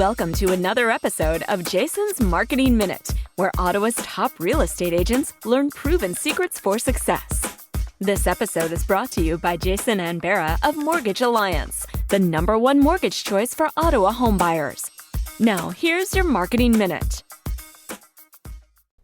Welcome to another episode of Jason's Marketing Minute, where Ottawa's top real estate agents learn proven secrets for success. This episode is brought to you by Jason Anbara of Mortgage Alliance, the #1 mortgage choice for Ottawa homebuyers. Now, here's your Marketing Minute.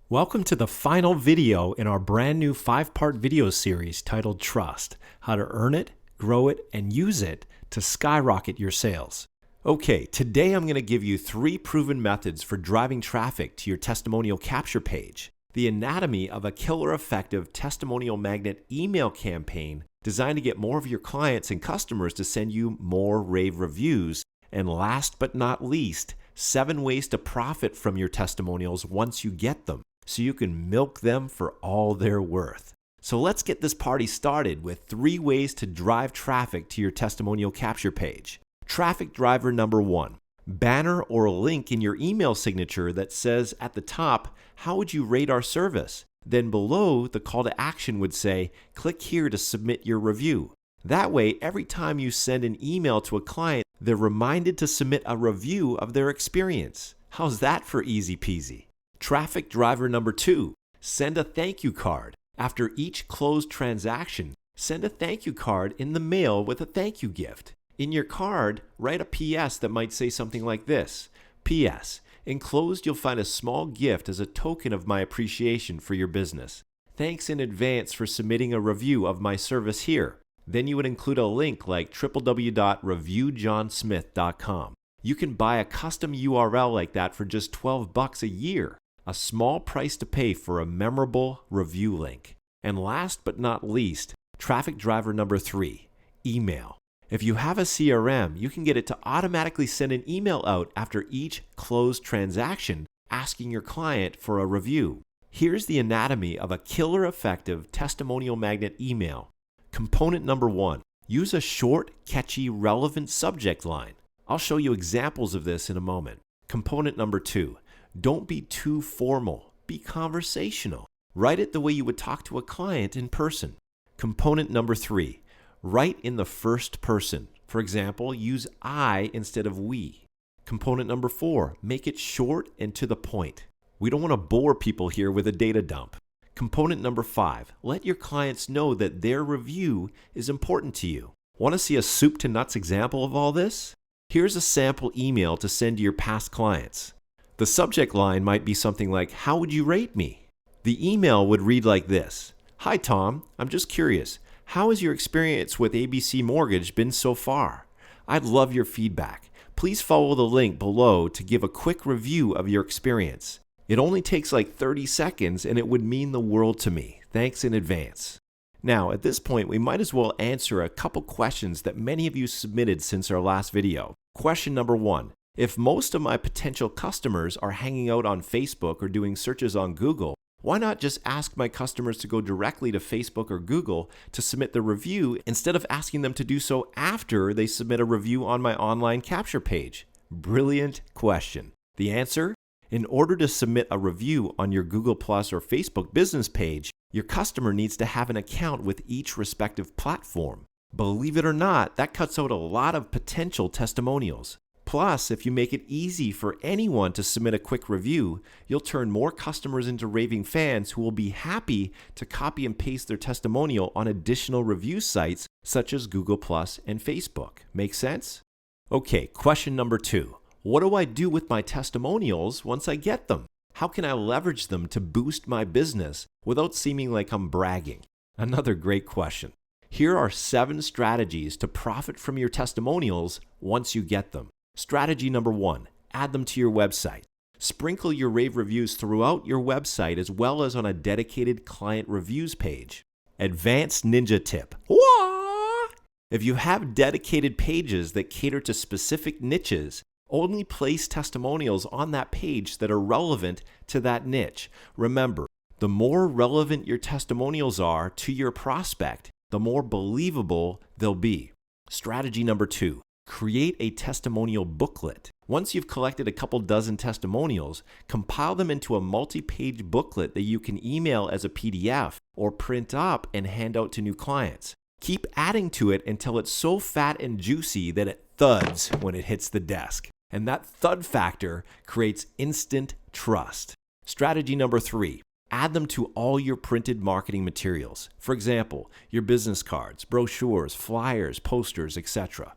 Welcome to the final video in our brand new 5-part video series titled Trust: How to Earn It, Grow It, and Use It to Skyrocket Your Sales. Okay, today I'm going to give you 3 proven methods for driving traffic to your testimonial capture page. The anatomy of a killer effective testimonial magnet email campaign designed to get more of your clients and customers to send you more rave reviews. And last but not least, 7 ways to profit from your testimonials once you get them, so you can milk them for all they're worth. So let's get this party started with 3 ways to drive traffic to your testimonial capture page. Traffic driver number 1, banner or a link in your email signature that says at the top, how would you rate our service? Then below, the call to action would say, click here to submit your review. That way, every time you send an email to a client, they're reminded to submit a review of their experience. How's that for easy peasy? Traffic driver number 2, send a thank you card. After each closed transaction, send a thank you card in the mail with a thank you gift. In your card, write a PS that might say something like this: PS, enclosed you'll find a small gift as a token of my appreciation for your business. Thanks in advance for submitting a review of my service here. Then you would include a link like www.reviewjohnsmith.com. You can buy a custom URL like that for just $12 a year, a small price to pay for a memorable review link. And last but not least, traffic driver number 3, email. If you have a CRM, you can get it to automatically send an email out after each closed transaction asking your client for a review. Here's the anatomy of a killer effective testimonial magnet email. Component number 1, use a short, catchy, relevant subject line. I'll show you examples of this in a moment. Component number 2, don't be too formal, be conversational. Write it the way you would talk to a client in person. Component number 3, write in the first person. For example, use I instead of we. Component number 4, make it short and to the point. We don't want to bore people here with a data dump. Component number 5, let your clients know that their review is important to you. Want to see a soup to nuts example of all this? Here's a sample email to send to your past clients. The subject line might be something like, how would you rate me? The email would read like this: Hi Tom, I'm just curious. How has your experience with ABC Mortgage been so far? I'd love your feedback. Please follow the link below to give a quick review of your experience. It only takes like 30 seconds and it would mean the world to me. Thanks in advance. Now, at this point, we might as well answer a couple questions that many of you submitted since our last video. Question number 1. If most of my potential customers are hanging out on Facebook or doing searches on Google, why not just ask my customers to go directly to Facebook or Google to submit the review instead of asking them to do so after they submit a review on my online capture page? Brilliant question. The answer? In order to submit a review on your Google Plus or Facebook business page, your customer needs to have an account with each respective platform. Believe it or not, that cuts out a lot of potential testimonials. Plus, if you make it easy for anyone to submit a quick review, you'll turn more customers into raving fans who will be happy to copy and paste their testimonial on additional review sites such as Google Plus and Facebook. Make sense? Okay, question number 2. What do I do with my testimonials once I get them? How can I leverage them to boost my business without seeming like I'm bragging? Another great question. Here are 7 strategies to profit from your testimonials once you get them. Strategy number 1, add them to your website. Sprinkle your rave reviews throughout your website as well as on a dedicated client reviews page. Advanced ninja tip. Wah! If you have dedicated pages that cater to specific niches, only place testimonials on that page that are relevant to that niche. Remember, the more relevant your testimonials are to your prospect, the more believable they'll be. Strategy number 2. Create a testimonial booklet. Once you've collected a couple dozen testimonials, compile them into a multi-page booklet that you can email as a PDF or print up and hand out to new clients. Keep adding to it until it's so fat and juicy that it thuds when it hits the desk. And that thud factor creates instant trust. Strategy number 3, add them to all your printed marketing materials. For example, your business cards, brochures, flyers, posters, etc.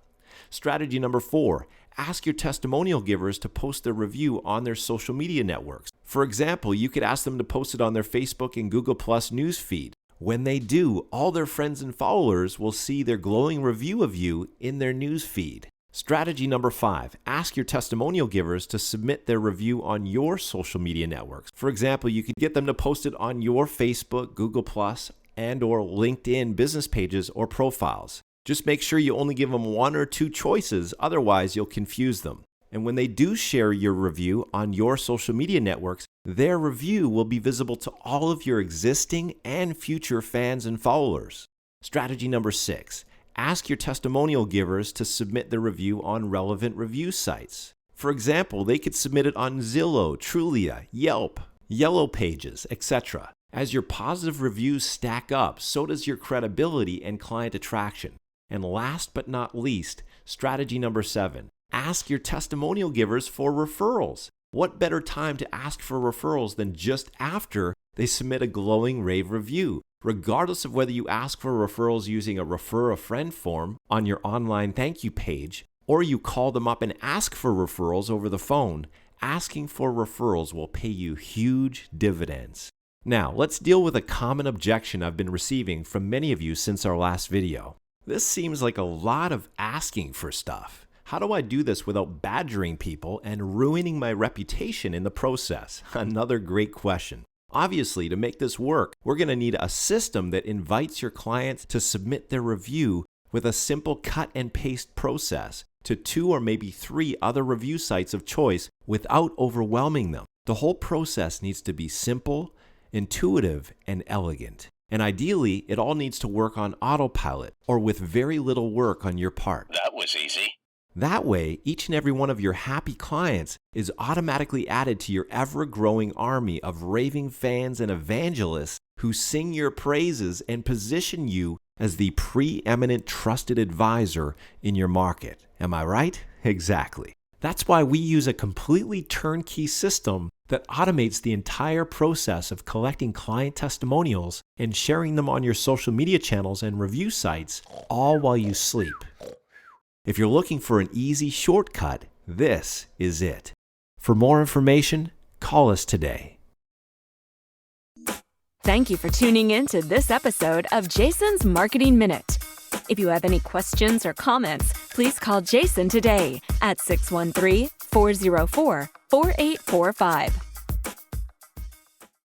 Strategy number 4, ask your testimonial givers to post their review on their social media networks. For example, you could ask them to post it on their Facebook and Google Plus news feed. When they do, all their friends and followers will see their glowing review of you in their news feed. Strategy number 5, ask your testimonial givers to submit their review on your social media networks. For example, you could get them to post it on your Facebook, Google Plus, and or LinkedIn business pages or profiles. Just make sure you only give them 1 or 2 choices, otherwise you'll confuse them. And when they do share your review on your social media networks, their review will be visible to all of your existing and future fans and followers. Strategy number 6, ask your testimonial givers to submit their review on relevant review sites. For example, they could submit it on Zillow, Trulia, Yelp, Yellow Pages, etc. As your positive reviews stack up, so does your credibility and client attraction. And last but not least, strategy number 7, ask your testimonial givers for referrals. What better time to ask for referrals than just after they submit a glowing rave review? Regardless of whether you ask for referrals using a refer a friend form on your online thank you page, or you call them up and ask for referrals over the phone, asking for referrals will pay you huge dividends. Now, let's deal with a common objection I've been receiving from many of you since our last video. This seems like a lot of asking for stuff. How do I do this without badgering people and ruining my reputation in the process? Another great question. Obviously, to make this work, we're going to need a system that invites your clients to submit their review with a simple cut and paste process to 2 or maybe 3 other review sites of choice without overwhelming them. The whole process needs to be simple, intuitive, and elegant. And ideally, it all needs to work on autopilot or with very little work on your part. That was easy. That way, each and every one of your happy clients is automatically added to your ever-growing army of raving fans and evangelists who sing your praises and position you as the preeminent trusted advisor in your market. Am I right? Exactly. That's why we use a completely turnkey system that automates the entire process of collecting client testimonials and sharing them on your social media channels and review sites, all while you sleep. If you're looking for an easy shortcut, this is it. For more information, call us today. Thank you for tuning in to this episode of Jason's Marketing Minute. If you have any questions or comments, please call Jason today at 613-404-4845.